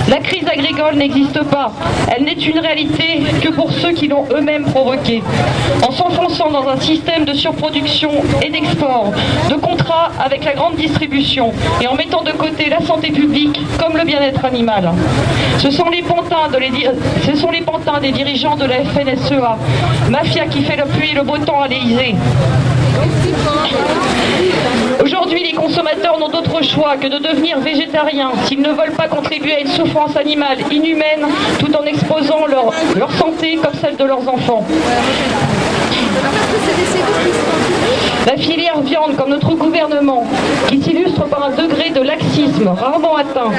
La crise agricole n'existe pas. Elle n'est une réalité que pour ceux qui l'ont eux-mêmes provoquée. En s'enfonçant dans un système de surproduction et d'export, de contrats avec la grande distribution et en mettant de côté la santé publique comme le bien-être animal. Ce sont les pantins des dirigeants de la FNSEA, mafia qui fait la pluie et le beau temps à l'Élysée. Aujourd'hui, les consommateurs n'ont d'autre choix que de devenir végétariens s'ils ne veulent pas contribuer à une souffrance animale inhumaine tout en exposant leur santé comme celle de leurs enfants. La filière viande, comme notre gouvernement, qui s'illustre par un degré de laxisme rarement atteint,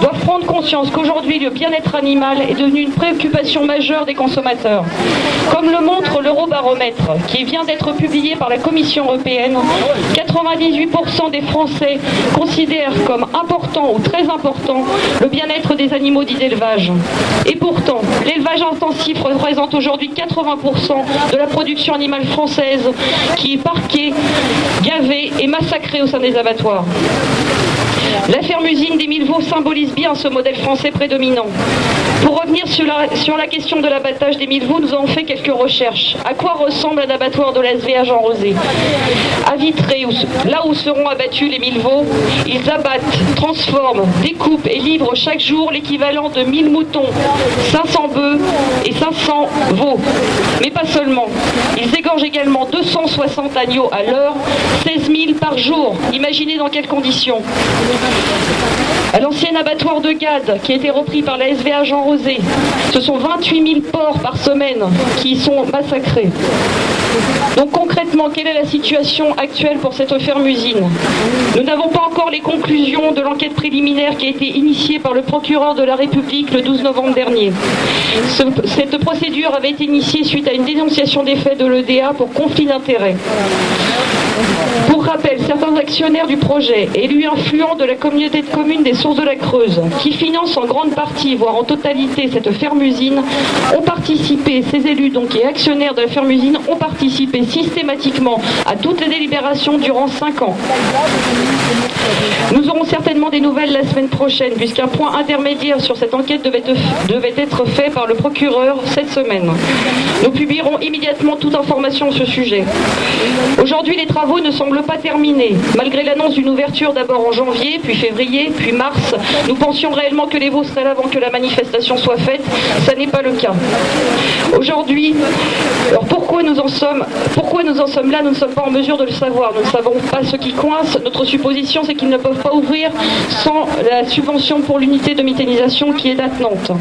doit prendre conscience qu'aujourd'hui le bien-être animal est devenu une préoccupation majeure des consommateurs. Comme le montre l'Eurobaromètre, qui vient d'être publié par la Commission européenne, 98% des Français considèrent comme important ou très important le bien-être des animaux dits d'élevage. Et pourtant, l'élevage intensif représente aujourd'hui 80% de la production animale française qui est parquée, gavée et massacrée au sein des abattoirs. La ferme-usine des Mille Veaux symbolise bien ce modèle français prédominant. Pour revenir sur la question de l'abattage des Mille Veaux, nous avons fait quelques recherches. À quoi ressemble un abattoir de la SVA Jean Rosé ? À Vitré, là où seront abattus les Mille Veaux, ils abattent, transforment, découpent et livrent chaque jour l'équivalent de 1000 moutons, 500 bœufs et 500 veaux. Mais pas seulement. Ils égorgent également 260 agneaux à l'heure, 16 000 par jour. Imaginez dans quelles conditions. À l'ancien abattoir de Gade, qui a été repris par la SVA Jean Rosé, ce sont 28 000 porcs par semaine qui sont massacrés. Donc concrètement, quelle est la situation actuelle pour cette ferme-usine ? Nous n'avons pas encore les conclusions de l'enquête préliminaire qui a été initiée par le procureur de la République le 12 novembre dernier. Cette procédure avait été initiée suite à une dénonciation des faits de l'EDA pour conflit d'intérêts. Pour rappel, certains actionnaires du projet, élus influents de la communauté de communes des Sources de la Creuse, qui financent en grande partie, voire en totalité, cette ferme-usine, ont participé, ces élus donc et actionnaires de la ferme-usine ont participé systématiquement à toutes les délibérations durant 5 ans. Nous aurons certainement des nouvelles la semaine prochaine, puisqu'un point intermédiaire sur cette enquête devait être fait par le procureur cette semaine. Nous publierons immédiatement toute information sur ce sujet. Aujourd'hui, les travaux ne semblent pas terminés. Malgré l'annonce d'une ouverture d'abord en janvier, puis février, puis mars, nous pensions réellement que les veaux seraient là avant que la manifestation soit faite. Ça n'est pas le cas. Aujourd'hui, alors pourquoi nous en sommes là? Nous ne sommes pas en mesure de le savoir. Nous ne savons pas ce qui coince. Notre supposition, c'est qu'ils ne peuvent pas ouvrir sans la subvention pour l'unité de méthanisation qui est attenante.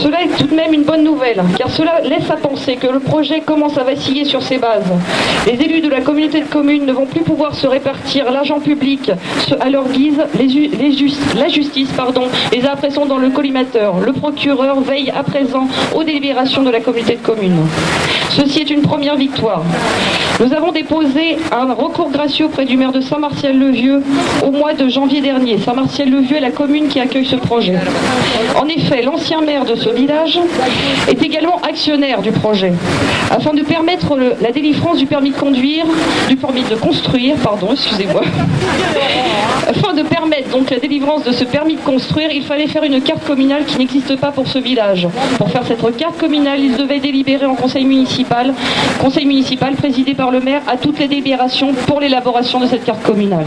Cela est tout de même une bonne nouvelle, car cela laisse à penser que le projet commence à vaciller sur ses bases. Les élus de la communauté de communes ne vont plus pouvoir se répartir l'argent public à leur guise. La justice les a à présent dans le collimateur. Le procureur veille à présent aux délibérations de la communauté de communes. Ceci est une première victoire. Nous avons déposé un recours gracieux auprès du maire de Saint-Martial-le-Vieux au mois de janvier dernier. Saint-Martial-le-Vieux est la commune qui accueille ce projet. En effet, l'ancien maire de ce village est également actionnaire du projet. Afin de permettre la délivrance du permis de conduire, Afin de permettre donc la délivrance de ce permis de construire, il fallait faire une carte communale qui n'existe pas pour ce village. Pour faire cette carte communale, il devait délibérer en conseil municipal présidé par le maire à toutes les délibérations pour l'élaboration de cette carte communale.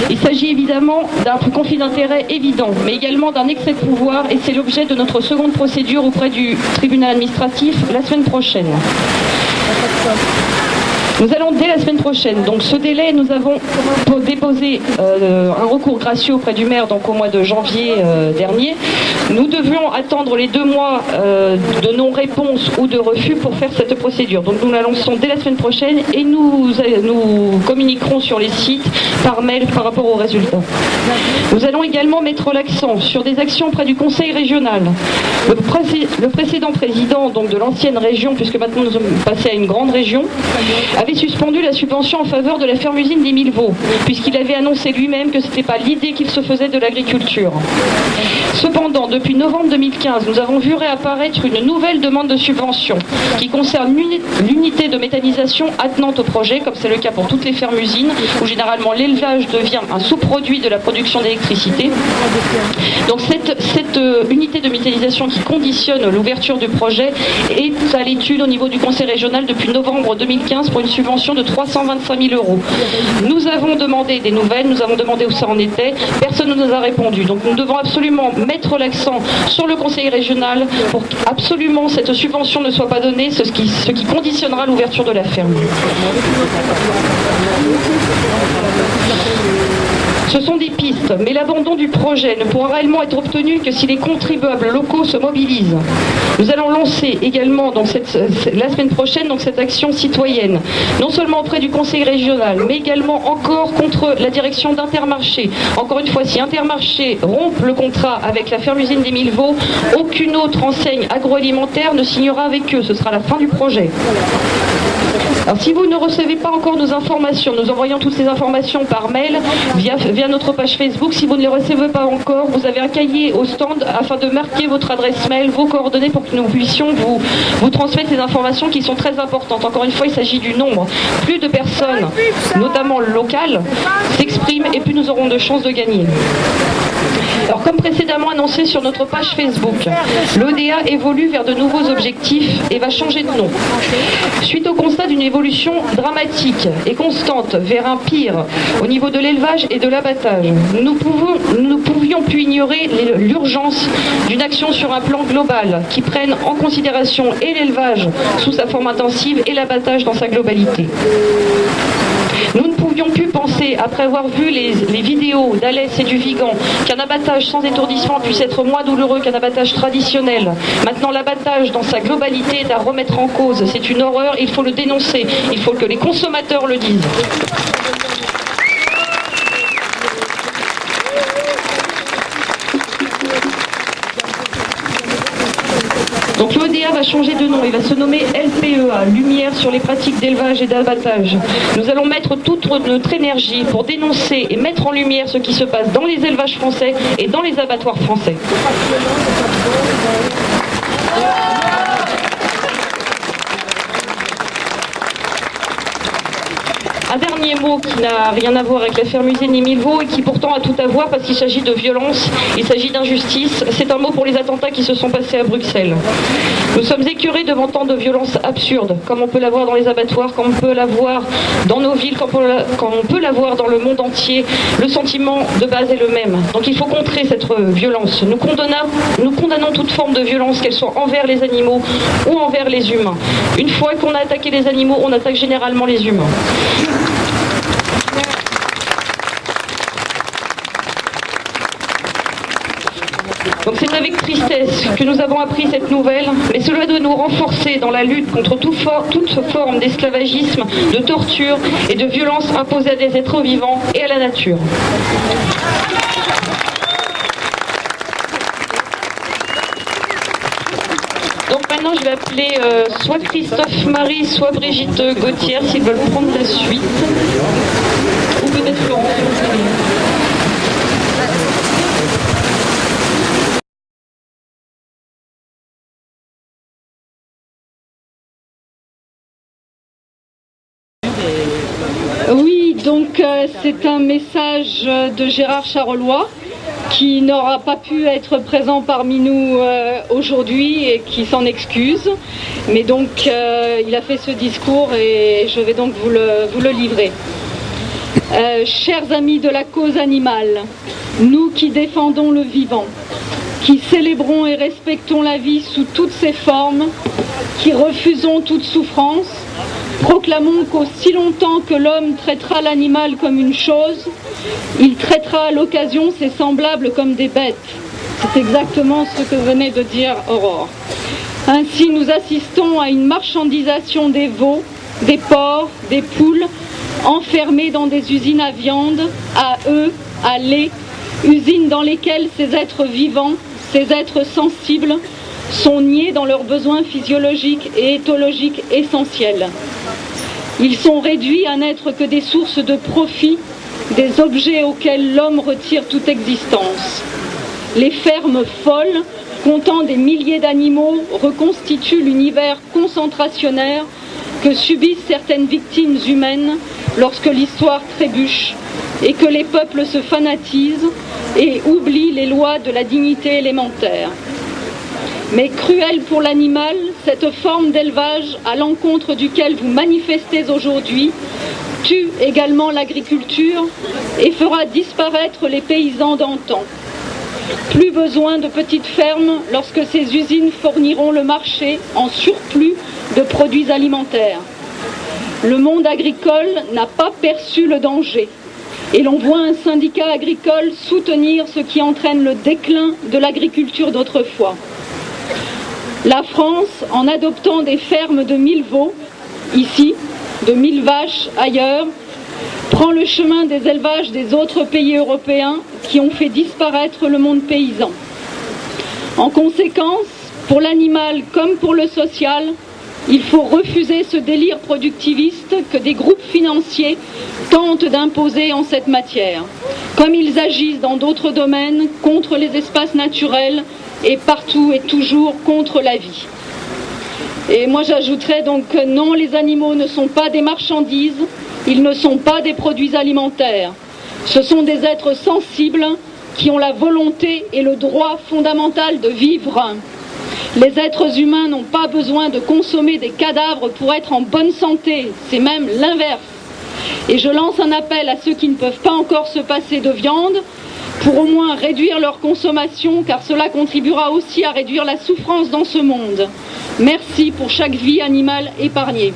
Il s'agit évidemment d'un conflit d'intérêt évident, mais également d'un excès de pouvoir, et c'est l'objet de notre seconde procédure auprès du tribunal administratif la semaine prochaine. Nous allons dès la semaine prochaine, donc ce délai, nous avons déposé un recours gracieux auprès du maire donc au mois de janvier dernier. Nous devions attendre les 2 mois de non-réponse ou de refus pour faire cette procédure. Donc nous la lançons dès la semaine prochaine et nous communiquerons sur les sites par mail par rapport aux résultats. Nous allons également mettre l'accent sur des actions auprès du conseil régional. Le précédent président donc de l'ancienne région, puisque maintenant nous sommes passés à une grande région, avait suspendu la subvention en faveur de la ferme-usine d'Émile Vaux, puisqu'il avait annoncé lui-même que ce n'était pas l'idée qu'il se faisait de l'agriculture. Cependant, depuis novembre 2015, nous avons vu réapparaître une nouvelle demande de subvention qui concerne l'unité de méthanisation attenante au projet, comme c'est le cas pour toutes les fermes-usines, où généralement l'élevage devient un sous-produit de la production d'électricité. Donc cette unité de méthanisation qui conditionne l'ouverture du projet est à l'étude au niveau du Conseil régional depuis novembre 2015 pour une subvention de 325 000 €. Nous avons demandé des nouvelles, nous avons demandé où ça en était, personne ne nous a répondu. Donc nous devons absolument mettre l'accent sur le Conseil régional pour qu'absolument cette subvention ne soit pas donnée, ce qui conditionnera l'ouverture de la ferme. Ce sont des pistes, mais l'abandon du projet ne pourra réellement être obtenu que si les contribuables locaux se mobilisent. Nous allons lancer également la semaine prochaine cette action citoyenne, non seulement auprès du Conseil régional, mais également encore contre la direction d'Intermarché. Encore une fois, si Intermarché rompt le contrat avec la ferme-usine d'Émile Vaux, aucune autre enseigne agroalimentaire ne signera avec eux. Ce sera la fin du projet. Alors, si vous ne recevez pas encore nos informations, nous envoyons toutes ces informations par mail via notre page Facebook. Si vous ne les recevez pas encore, vous avez un cahier au stand afin de marquer votre adresse mail, vos coordonnées pour que nous puissions vous transmettre ces informations qui sont très importantes. Encore une fois, il s'agit du nombre. Plus de personnes, notamment locales, s'expriment et plus nous aurons de chances de gagner. Alors, comme précédemment annoncé sur notre page Facebook, l'ODA évolue vers de nouveaux objectifs et va changer de nom. Suite au constat d'une évolution dramatique et constante vers un pire au niveau de l'élevage et de l'abattage, nous pouvions plus ignorer l'urgence d'une action sur un plan global qui prenne en considération et l'élevage sous sa forme intensive et l'abattage dans sa globalité. Nous ne pouvions plus penser, après avoir vu les vidéos d'Alès et du Vigan, qu'un abattage sans étourdissement puisse être moins douloureux qu'un abattage traditionnel. Maintenant, l'abattage dans sa globalité est à remettre en cause. C'est une horreur, il faut le dénoncer. Il faut que les consommateurs le disent. Donc l'ODA va changer de nom, il va se nommer LPEA, Lumière sur les pratiques d'élevage et d'abattage. Nous allons mettre toute notre énergie pour dénoncer et mettre en lumière ce qui se passe dans les élevages français et dans les abattoirs français. Un dernier mot qui n'a rien à voir avec la ferme-usine Émile Vaux et qui pourtant a tout à voir parce qu'il s'agit de violence, il s'agit d'injustice. C'est un mot pour les attentats qui se sont passés à Bruxelles. Nous sommes écœurés devant tant de violences absurdes, comme on peut la voir dans les abattoirs, comme on peut la voir dans nos villes, comme on peut la voir dans le monde entier. Le sentiment de base est le même. Donc il faut contrer cette violence. Nous condamnons toute forme de violence, qu'elle soit envers les animaux ou envers les humains. Une fois qu'on a attaqué les animaux, on attaque généralement les humains. Donc c'est avec tristesse que nous avons appris cette nouvelle, mais cela doit nous renforcer dans la lutte contre toute forme d'esclavagisme, de torture et de violence imposée à des êtres vivants et à la nature. Donc maintenant je vais appeler soit Christophe Marie, soit Brigitte Gauthier s'ils veulent prendre la suite, ou peut-être Florent. Oui, donc c'est un message de Gérard Charolois qui n'aura pas pu être présent parmi nous aujourd'hui et qui s'en excuse. Mais donc il a fait ce discours et je vais donc vous le livrer. Chers amis de la cause animale, nous qui défendons le vivant, qui célébrons et respectons la vie sous toutes ses formes, qui refusons toute souffrance, proclamons qu'aussi longtemps que l'homme traitera l'animal comme une chose, il traitera à l'occasion ses semblables comme des bêtes. C'est exactement ce que venait de dire Aurore. Ainsi, nous assistons à une marchandisation des veaux, des porcs, des poules, enfermés dans des usines à viande, à œufs, à lait, usines dans lesquelles ces êtres vivants, ces êtres sensibles, sont niés dans leurs besoins physiologiques et éthologiques essentiels. Ils sont réduits à n'être que des sources de profit, des objets auxquels l'homme retire toute existence. Les fermes folles, comptant des milliers d'animaux, reconstituent l'univers concentrationnaire que subissent certaines victimes humaines lorsque l'histoire trébuche et que les peuples se fanatisent et oublient les lois de la dignité élémentaire. Mais cruelle pour l'animal, cette forme d'élevage à l'encontre duquel vous manifestez aujourd'hui tue également l'agriculture et fera disparaître les paysans d'antan. Plus besoin de petites fermes lorsque ces usines fourniront le marché en surplus de produits alimentaires. Le monde agricole n'a pas perçu le danger et l'on voit un syndicat agricole soutenir ce qui entraîne le déclin de l'agriculture d'autrefois. La France, en adoptant des fermes de 1000 veaux, ici, de 1000 vaches ailleurs, prend le chemin des élevages des autres pays européens qui ont fait disparaître le monde paysan. En conséquence, pour l'animal comme pour le social, il faut refuser ce délire productiviste que des groupes financiers tentent d'imposer en cette matière, comme ils agissent dans d'autres domaines contre les espaces naturels et partout et toujours contre la vie. Et moi j'ajouterais donc que non, les animaux ne sont pas des marchandises, ils ne sont pas des produits alimentaires. Ce sont des êtres sensibles qui ont la volonté et le droit fondamental de vivre. Les êtres humains n'ont pas besoin de consommer des cadavres pour être en bonne santé, c'est même l'inverse. Et je lance un appel à ceux qui ne peuvent pas encore se passer de viande pour au moins réduire leur consommation, car cela contribuera aussi à réduire la souffrance dans ce monde. Merci pour chaque vie animale épargnée.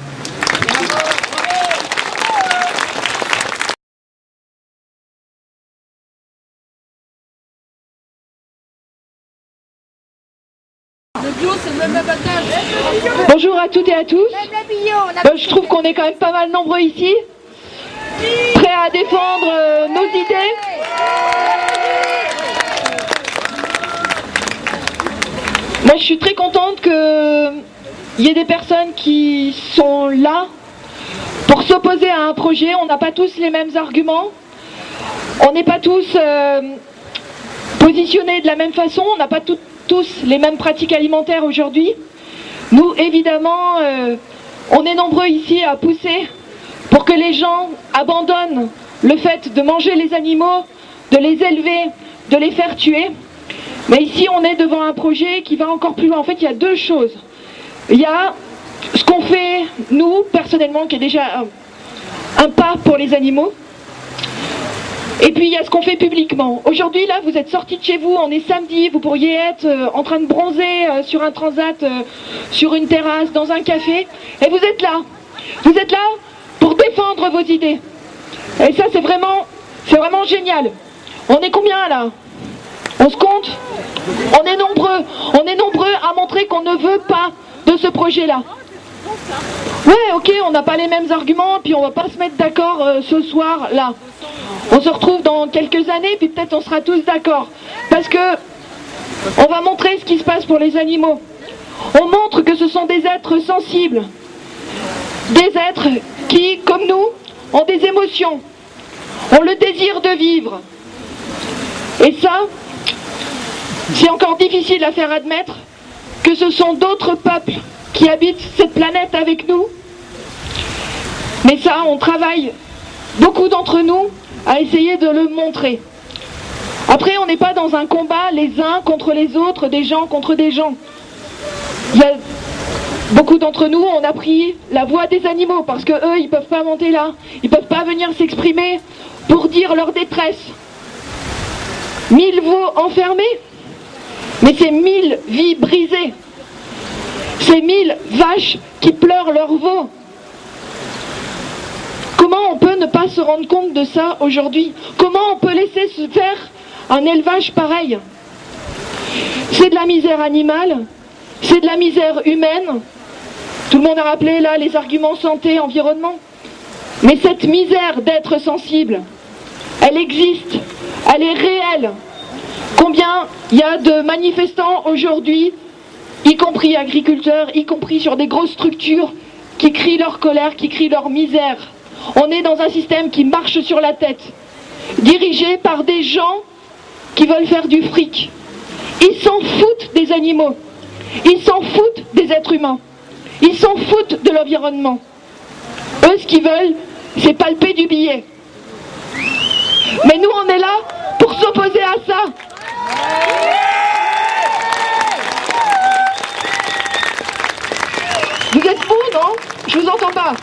Bonjour à toutes et à tous. Je trouve qu'on est quand même pas mal nombreux ici, prêts à défendre nos idées. Moi je suis très contente qu'il y ait des personnes qui sont là pour s'opposer à un projet. On n'a pas tous les mêmes arguments, on n'est pas tous positionnés de la même façon, on n'a pas tous les mêmes pratiques alimentaires aujourd'hui. Nous, évidemment, on est nombreux ici à pousser pour que les gens abandonnent le fait de manger les animaux, de les élever, de les faire tuer. Mais ici, on est devant un projet qui va encore plus loin. En fait, il y a deux choses. Il y a ce qu'on fait, nous, personnellement, qui est déjà un pas pour les animaux. Et puis il y a ce qu'on fait publiquement. Aujourd'hui, là, vous êtes sortis de chez vous, on est samedi, vous pourriez être en train de bronzer sur un transat, sur une terrasse, dans un café, et vous êtes là. Vous êtes là pour défendre vos idées. Et ça, c'est vraiment génial. On est combien là? On se compte? On est nombreux à montrer qu'on ne veut pas de ce projet-là. Ouais, ok, on n'a pas les mêmes arguments, puis on va pas se mettre d'accord ce soir là. On se retrouve dans quelques années, puis peut-être on sera tous d'accord. Parce que on va montrer ce qui se passe pour les animaux. On montre que ce sont des êtres sensibles. Des êtres qui, comme nous, ont des émotions. Ont le désir de vivre. Et ça, c'est encore difficile à faire admettre que ce sont d'autres peuples qui habitent cette planète avec nous. Mais ça, on travaille, beaucoup d'entre nous, à essayer de le montrer. Après, on n'est pas dans un combat les uns contre les autres, des gens contre des gens. Il y a beaucoup d'entre nous, on a pris la voix des animaux parce que eux, ils peuvent pas monter là, ils peuvent pas venir s'exprimer pour dire leur détresse. 1000 veaux enfermés, mais c'est 1000 vies brisées. C'est 1000 vaches qui pleurent leurs veaux. Comment on peut ne pas se rendre compte de ça aujourd'hui? Comment on peut laisser se faire un élevage pareil? C'est de la misère animale, c'est de la misère humaine. Tout le monde a rappelé là les arguments santé, environnement. Mais cette misère d'être sensible, elle existe, elle est réelle. Combien il y a de manifestants aujourd'hui, y compris agriculteurs, y compris sur des grosses structures, qui crient leur colère, qui crient leur misère. On est dans un système qui marche sur la tête, dirigé par des gens qui veulent faire du fric. Ils s'en foutent des animaux, ils s'en foutent des êtres humains, ils s'en foutent de l'environnement. Eux, ce qu'ils veulent, c'est palper du billet. Mais nous, on est là pour s'opposer à ça. Vous êtes fous, non? Je vous entends pas.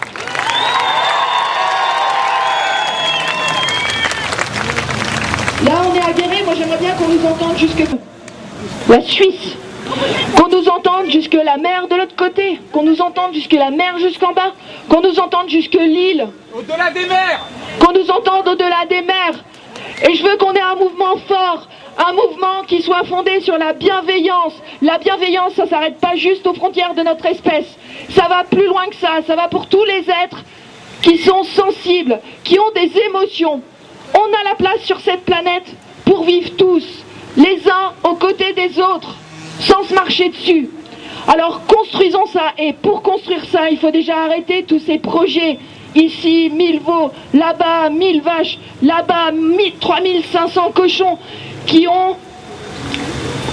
Là, on est aguerris. Moi, j'aimerais bien qu'on nous entende jusque la Suisse, qu'on nous entende jusque la mer de l'autre côté, qu'on nous entende jusque la mer jusqu'en bas, qu'on nous entende jusque l'île. Au-delà des mers. Qu'on nous entende au-delà des mers. Et je veux qu'on ait un mouvement fort, un mouvement qui soit fondé sur la bienveillance. La bienveillance, ça ne s'arrête pas juste aux frontières de notre espèce. Ça va plus loin que ça va pour tous les êtres qui sont sensibles, qui ont des émotions. On a la place sur cette planète pour vivre tous, les uns aux côtés des autres, sans se marcher dessus. Alors construisons ça, et pour construire ça, il faut déjà arrêter tous ces projets. Ici, 1000 veaux, là-bas, 1000 vaches, là-bas, 3500 cochons, qui ont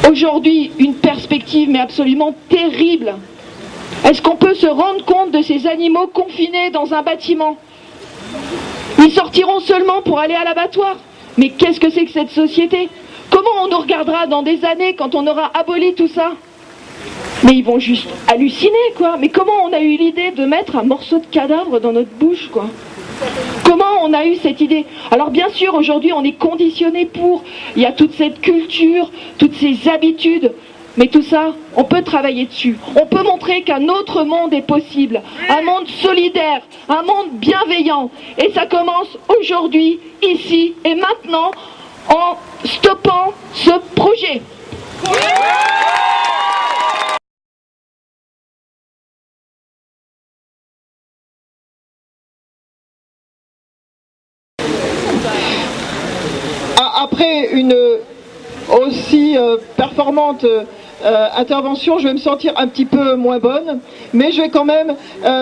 aujourd'hui une perspective mais absolument terrible. Est-ce qu'on peut se rendre compte de ces animaux confinés dans un bâtiment? Ils sortiront seulement pour aller à l'abattoir. Mais qu'est-ce que c'est que cette société? Comment on nous regardera dans des années quand on aura aboli tout ça? Mais ils vont juste halluciner, quoi. Mais comment on a eu l'idée de mettre un morceau de cadavre dans notre bouche, quoi? Comment on a eu cette idée? Alors bien sûr, aujourd'hui, on est conditionné pour. Il y a toute cette culture, toutes ces habitudes. Mais tout ça, on peut travailler dessus. On peut montrer qu'un autre monde est possible. Un monde solidaire, un monde bienveillant. Et ça commence aujourd'hui, ici et maintenant, en stoppant ce projet. Après une aussi performante intervention, je vais me sentir un petit peu moins bonne, mais je vais quand même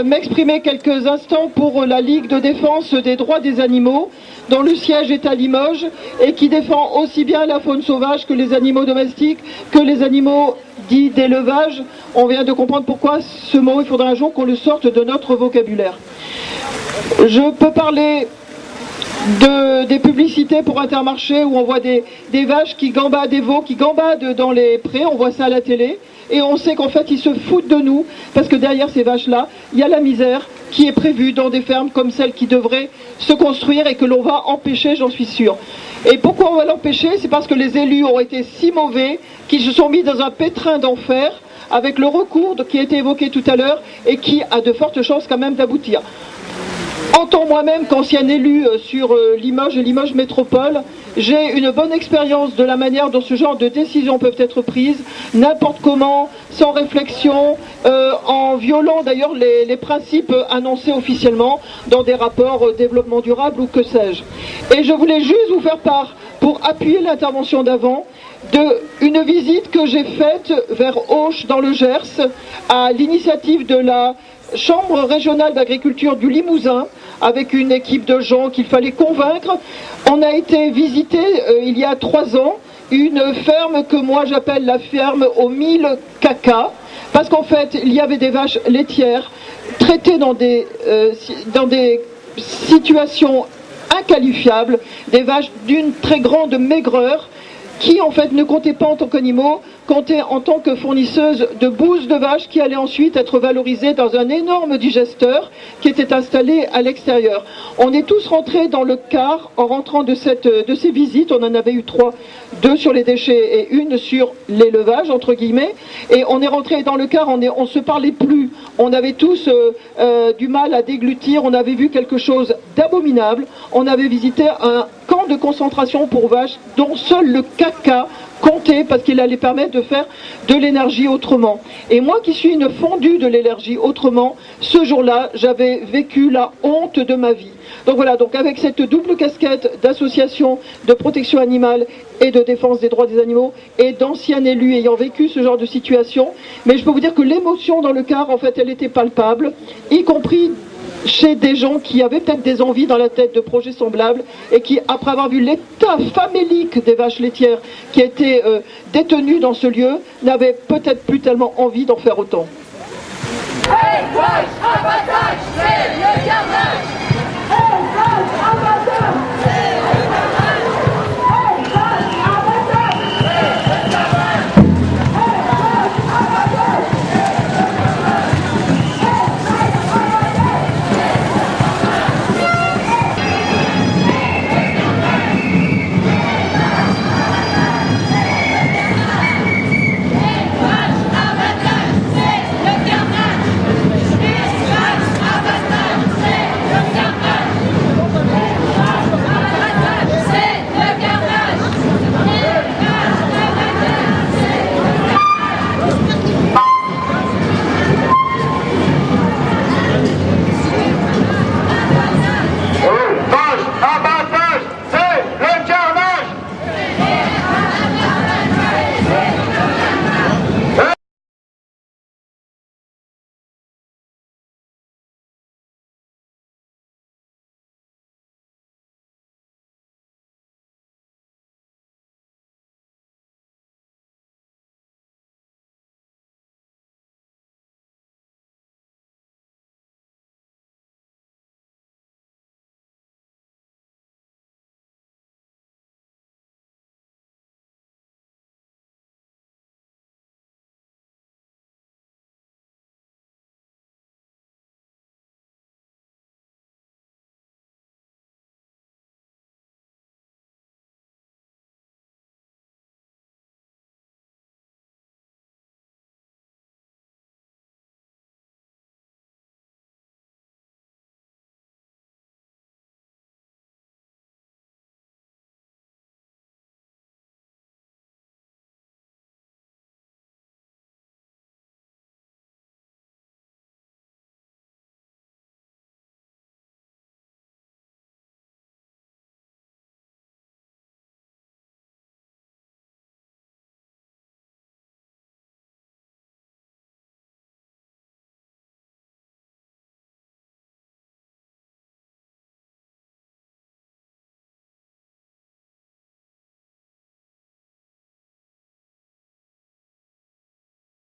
m'exprimer quelques instants pour la Ligue de défense des droits des animaux, dont le siège est à Limoges et qui défend aussi bien la faune sauvage que les animaux domestiques, que les animaux dits d'élevage. On vient de comprendre pourquoi ce mot, il faudra un jour qu'on le sorte de notre vocabulaire. Je peux parler des publicités pour Intermarché où on voit des vaches qui gambadent, des veaux qui gambadent dans les prés, on voit ça à la télé, et on sait qu'en fait ils se foutent de nous, parce que derrière ces vaches-là, il y a la misère qui est prévue dans des fermes comme celles qui devraient se construire et que l'on va empêcher, j'en suis sûr. Et pourquoi on va l'empêcher? C'est parce que les élus ont été si mauvais qu'ils se sont mis dans un pétrin d'enfer avec le recours qui a été évoqué tout à l'heure et qui a de fortes chances quand même d'aboutir. En tant moi-même qu'ancien élu sur Limoges et Limoges Métropole, j'ai une bonne expérience de la manière dont ce genre de décisions peuvent être prises, n'importe comment, sans réflexion, en violant d'ailleurs les principes annoncés officiellement dans des rapports développement durable ou que sais-je. Et je voulais juste vous faire part, pour appuyer l'intervention d'avant, d'une visite que j'ai faite vers Auch dans le Gers, à l'initiative de la Chambre régionale d'agriculture du Limousin, avec une équipe de gens qu'il fallait convaincre. On a été visiter il y a 3 ans une ferme que moi j'appelle la ferme aux 1000 caca, parce qu'en fait il y avait des vaches laitières traitées dans des situations inqualifiables, des vaches d'une très grande maigreur, qui en fait ne comptaient pas en tant qu'animaux, comptaient en tant que fournisseuses de bouse de vache qui allait ensuite être valorisée dans un énorme digesteur qui était installé à l'extérieur. On est tous rentrés dans le car en rentrant de ces visites. On en avait eu 3, 2 sur les déchets et 1 sur l'élevage entre guillemets. Et on est rentrés dans le car, on se parlait plus. On avait tous du mal à déglutir. On avait vu quelque chose d'abominable. On avait visité un camp de concentration pour vaches dont seul le caca comptait parce qu'il allait permettre de faire de l'énergie autrement. Et moi qui suis une fondue de l'énergie autrement, ce jour-là, j'avais vécu la honte de ma vie. Donc voilà, donc avec cette double casquette d'association de protection animale et de défense des droits des animaux et d'ancien élu ayant vécu ce genre de situation, mais je peux vous dire que l'émotion dans le car, en fait, elle était palpable, y compris chez des gens qui avaient peut-être des envies dans la tête de projets semblables et qui, après avoir vu l'état famélique des vaches laitières qui étaient détenues dans ce lieu, n'avaient peut-être plus tellement envie d'en faire autant. Élevage, abattage, c'est le diable.